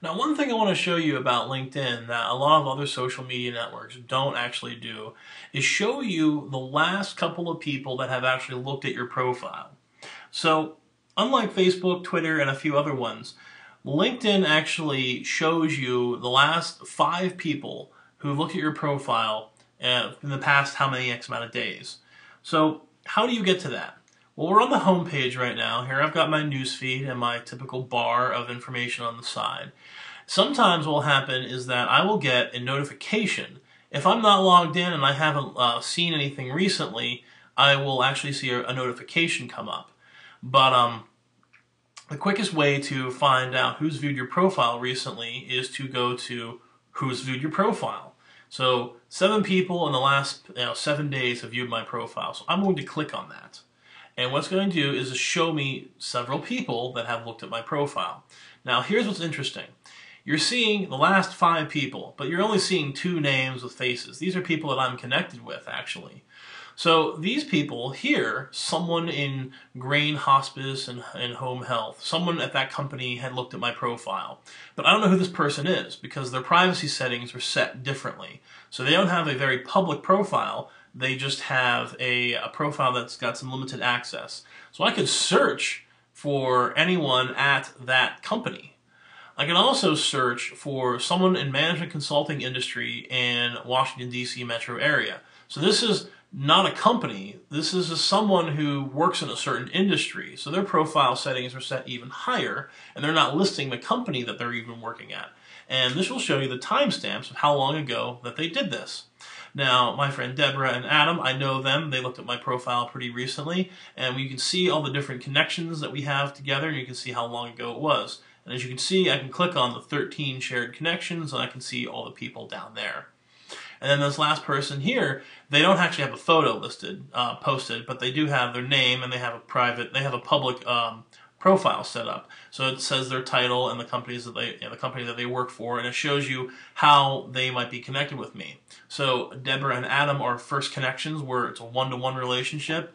Now, one thing I want to show you about LinkedIn that a lot of other social media networks don't actually do is show you the last couple of people that have actually looked at your profile. So, unlike Facebook, Twitter, and a few other ones, LinkedIn actually shows you the last 5 people who've looked at your profile in the past how many X amount of days. So, how do you get to that? Well, we're on the home page right now. Here I've got my newsfeed and my typical bar of information on the side. Sometimes what will happen is that I will get a notification. If I'm not logged in and I haven't seen anything recently, I will actually see a notification come up. But the quickest way to find out who's viewed your profile recently is to go to who's viewed your profile. So 7 people in the last 7 days have viewed my profile. So I'm going to click on that. And what's going to do is show me several people that have looked at my profile. Now here's what's interesting. You're seeing the last 5 people, but you're only seeing 2 names with faces. These are people that I'm connected with, actually. So these people here, someone in Grain Hospice and Home Health, someone at that company had looked at my profile. But I don't know who this person is because their privacy settings are set differently. So they don't have a very public profile. They just have a profile that's got some limited access. So I could search for anyone at that company. I can also search for someone in management consulting industry in Washington, D.C. metro area. So this is not a company. This is someone who works in a certain industry. So their profile settings are set even higher, and they're not listing the company that they're even working at. And this will show you the timestamps of how long ago that they did this. Now, my friend Deborah and Adam, I know them. They looked at my profile pretty recently, and you can see all the different connections that we have together, and you can see how long ago it was. And as you can see, I can click on the 13 shared connections, and I can see all the people down there. And then this last person here, they don't actually have a photo listed, posted, but they do have their name, and they have a public profile set up. So it says their title and the companies that the company that they work for, and it shows you how they might be connected with me. So Deborah and Adam are first connections where it's a one-to-one relationship.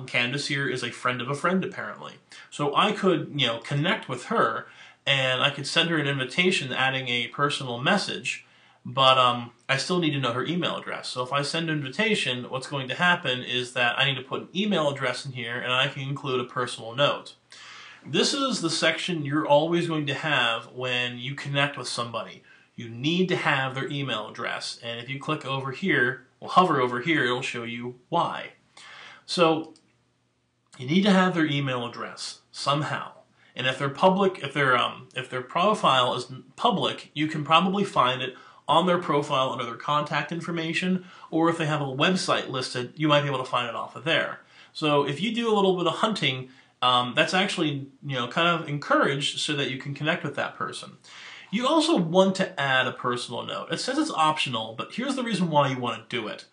Candace here is a friend of a friend, apparently. So I could, connect with her, and I could send her an invitation adding a personal message, but I still need to know her email address. So if I send an invitation, what's going to happen is that I need to put an email address in here, and I can include a personal note. This is the section you're always going to have when you connect with somebody. You need to have their email address, and if you click over here, or hover over here, it'll show you why. So you need to have their email address somehow. And if they're public, if their profile is public, you can probably find it on their profile under their contact information, or if they have a website listed, you might be able to find it off of there. So if you do a little bit of hunting, that's actually kind of encouraged so that you can connect with that person. You also want to add a personal note. It says it's optional, but here's the reason why you want to do it.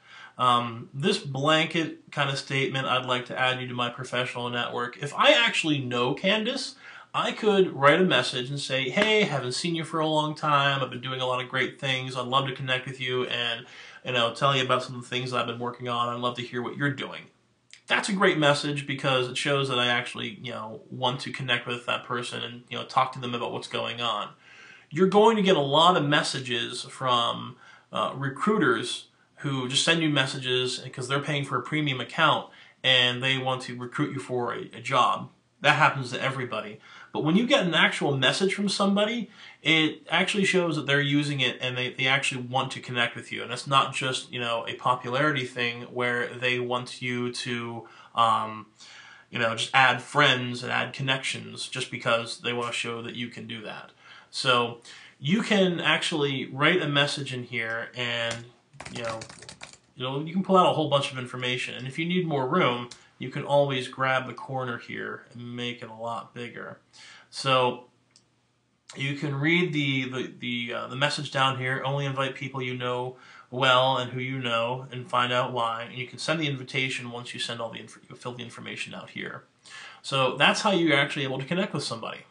This blanket kind of statement, I'd like to add you to my professional network. If I actually know Candace, I could write a message and say, hey, haven't seen you for a long time. I've been doing a lot of great things. I'd love to connect with you and tell you about some of the things that I've been working on. I'd love to hear what you're doing. That's a great message because it shows that I actually want to connect with that person and talk to them about what's going on. You're going to get a lot of messages from recruiters who just send you messages because they're paying for a premium account and they want to recruit you for a job. That happens to everybody. But when you get an actual message from somebody, it actually shows that they're using it and they actually want to connect with you. And it's not just, a popularity thing where they want you to, just add friends and add connections just because they want to show that you can do that. So you can actually write a message in here and, you can pull out a whole bunch of information. And if you need more room, you can always grab the corner here and make it a lot bigger. So you can read the message down here. Only invite people you know well and who you know, and find out why. And you can send the invitation once you send you fill the information out here. So that's how you're actually able to connect with somebody.